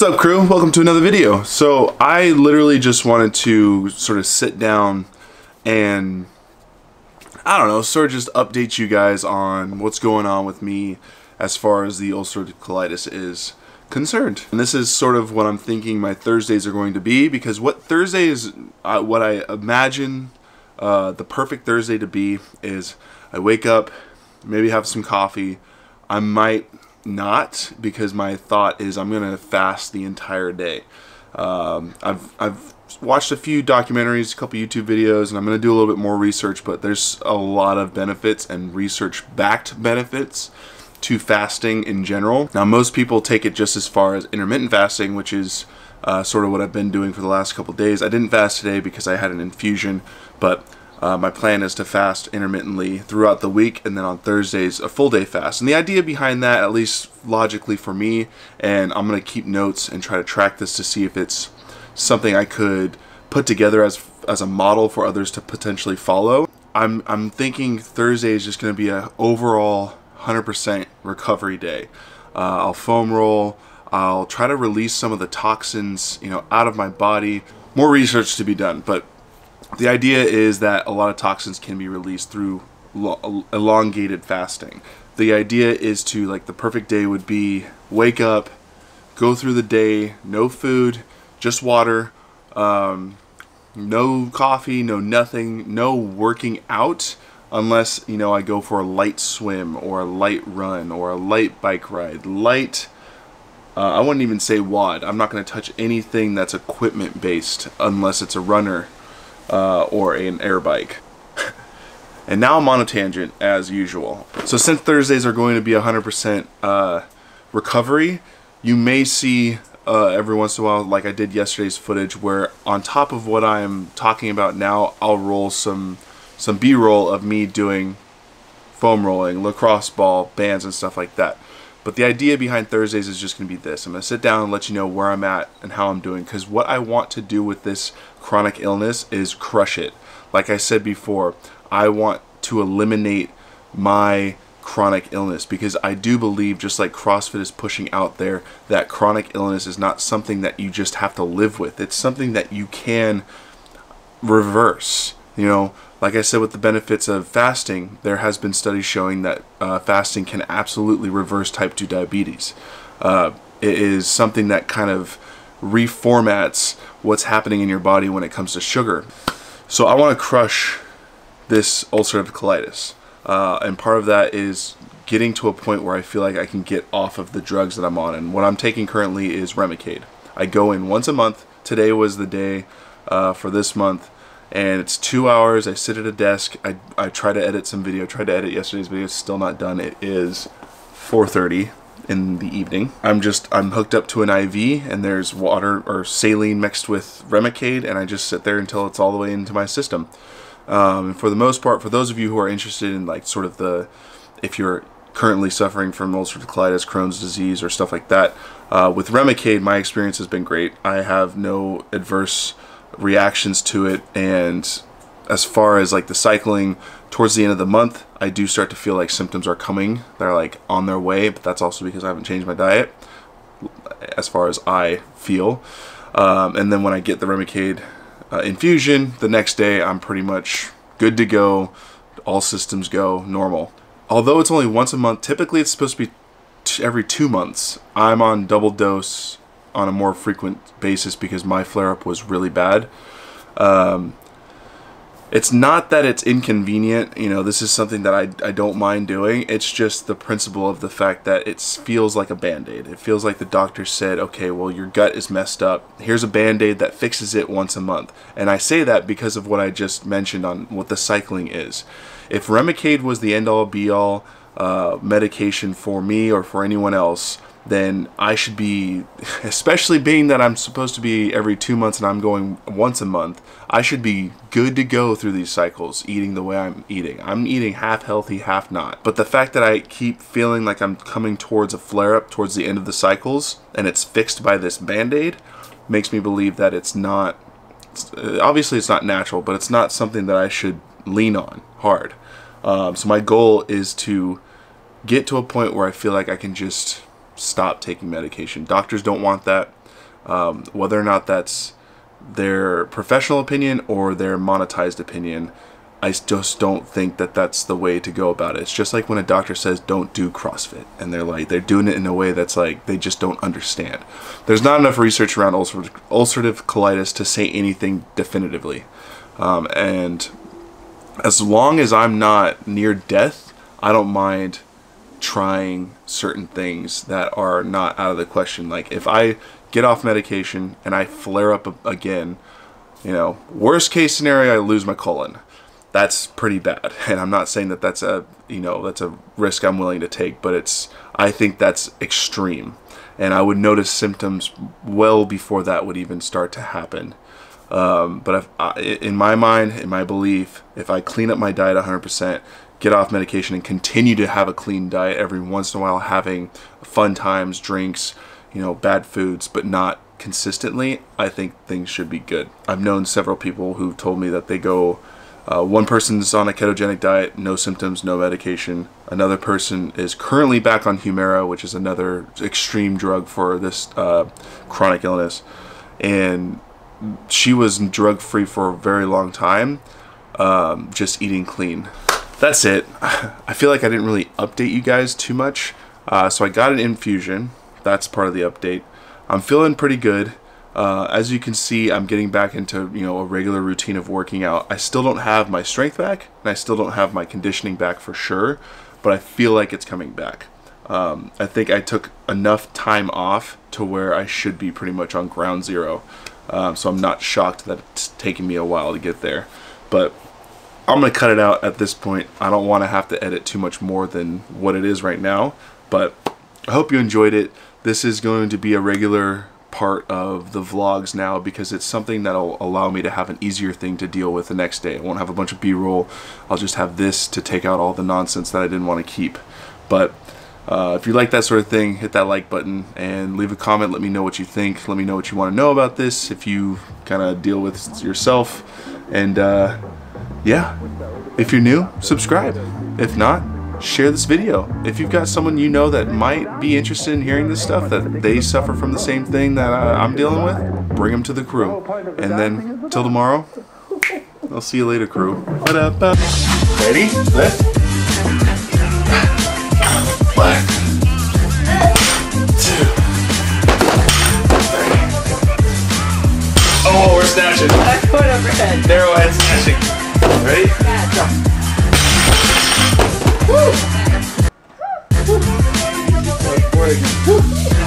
What's up, crew? Welcome to another video. So I literally just wanted to sort of sit down and I don't know, sort of just update you guys on what's going on with me as far as the ulcerative colitis is concerned. And this is sort of what I'm thinking my Thursdays are going to be, because what Thursday is, what I imagine the perfect Thursday to be is I wake up, maybe have some coffee. I might not, because my thought is I'm gonna fast the entire day. I've watched a few documentaries, a couple YouTube videos, and I'm gonna do a little bit more research, but there's a lot of benefits and research-backed benefits to fasting in general. Now, most people take it just as far as intermittent fasting, which is sort of what I've been doing for the last couple days. I didn't fast today because I had an infusion, but my plan is to fast intermittently throughout the week, and then on Thursdays a full day fast. And the idea behind that, at least logically for me, and I'm going to keep notes and try to track this to see if it's something I could put together as a model for others to potentially follow. I'm thinking Thursday is just going to be an overall 100% recovery day. I'll foam roll. I'll try to release some of the toxins, out of my body. More research to be done, but the idea is that a lot of toxins can be released through elongated fasting. The idea is to, like, the perfect day would be wake up, go through the day, no food, just water, no coffee, no nothing, no working out, unless, I go for a light swim or a light run or a light bike ride, I wouldn't even say WOD. I'm not going to touch anything that's equipment based unless it's a runner or an air bike. And now I'm on a tangent as usual. So since Thursdays are going to be 100% recovery, you may see every once in a while, like I did yesterday's footage, where on top of what I'm talking about now, I'll roll some B-roll of me doing foam rolling, lacrosse ball, bands, and stuff like that. But the idea behind Thursdays is just going to be this. I'm going to sit down and let you know where I'm at and how I'm doing, because what I want to do with this chronic illness is crush it. Like I said before, I want to eliminate my chronic illness, because I do believe, just like CrossFit is pushing out there, that chronic illness is not something that you just have to live with. It's something that you can reverse. Like I said, with the benefits of fasting, there has been studies showing that fasting can absolutely reverse type 2 diabetes. It is something that kind of reformats what's happening in your body when it comes to sugar. So I want to crush this ulcerative colitis. And part of that is getting to a point where I feel like I can get off of the drugs that I'm on. And what I'm taking currently is Remicade. I go in once a month. Today was the day for this month. And it's 2 hours. I sit at a desk. I try to edit some video. Tried to edit yesterday's video. It's still not done. It is 4:30 in the evening. I'm hooked up to an IV, and there's water or saline mixed with Remicade, and I just sit there until it's all the way into my system. And for the most part, for those of you who are interested in, like, sort of if you're currently suffering from ulcerative colitis, Crohn's disease, or stuff like that, with Remicade, my experience has been great. I have no adverse reactions to it, and as far as like the cycling towards the end of the month, I do start to feel like symptoms are coming. They're like on their way, but that's also because I haven't changed my diet as far as I feel. And then when I get the Remicade infusion, the next day I'm pretty much good to go. All systems go normal. Although it's only once a month, typically it's supposed to be every 2 months. I'm on double dose on a more frequent basis because my flare-up was really bad. It's not that it's inconvenient, this is something that I don't mind doing. It's just the principle of the fact that it feels like a band-aid. It feels like the doctor said, okay, well, your gut is messed up. Here's a band-aid that fixes it once a month. And I say that because of what I just mentioned on what the cycling is. If Remicade was the end-all be-all medication for me or for anyone else, then I should be, especially being that I'm supposed to be every 2 months and I'm going once a month, I should be good to go through these cycles, eating the way I'm eating. I'm eating half healthy, half not. But the fact that I keep feeling like I'm coming towards a flare-up towards the end of the cycles, and it's fixed by this Band-Aid, makes me believe that it's not, obviously it's not natural, but it's not something that I should lean on hard. So my goal is to get to a point where I feel like I can just stop taking medication. Doctors don't want that. Whether or not that's their professional opinion or their monetized opinion, I just don't think that that's the way to go about it. It's just like when a doctor says don't do CrossFit, and they're doing it in a way that's like they just don't understand. There's not enough research around ulcerative colitis to say anything definitively, and as long as I'm not near death, I don't mind trying certain things that are not out of the question. Like if I get off medication and I flare up again, you know, worst case scenario, I lose my colon. That's pretty bad, and I'm not saying that that's a, you know, that's a risk I'm willing to take, but I think that's extreme, and I would notice symptoms well before that would even start to happen. But in my mind, in my belief, if I clean up my diet 100%, get off medication, and continue to have a clean diet, every once in a while having fun times, drinks, you know, bad foods, but not consistently, I think things should be good. I've known several people who've told me that they go, one person's on a ketogenic diet, no symptoms, no medication. Another person is currently back on Humira, which is another extreme drug for this chronic illness, and she was drug-free for a very long time, just eating clean. That's it. I feel like I didn't really update you guys too much. So I got an infusion. That's part of the update. I'm feeling pretty good. As you can see, I'm getting back into, you know, a regular routine of working out. I still don't have my strength back, and I still don't have my conditioning back for sure, but I feel like it's coming back. I think I took enough time off to where I should be pretty much on ground zero. So I'm not shocked that it's taking me a while to get there. But I'm going to cut it out at this point. I don't want to have to edit too much more than what it is right now. But I hope you enjoyed it. This is going to be a regular part of the vlogs now, because it's something that'll allow me to have an easier thing to deal with the next day. I won't have a bunch of B-roll. I'll just have this to take out all the nonsense that I didn't want to keep. But if you like that sort of thing, hit that like button and leave a comment. Let me know what you think. Let me know what you want to know about this, if you kind of deal with yourself. And yeah, if you're new, subscribe. If not, share this video. If you've got someone you know that might be interested in hearing this stuff, that they suffer from the same thing that I'm dealing with, bring them to the crew. And then, till tomorrow, I'll see you later, crew. Ready? Lift. 1, 2, 3. Oh, we're snatching. Foot overhead. Narrow head snatching. Ready? Yeah, jump. Woo! Woo!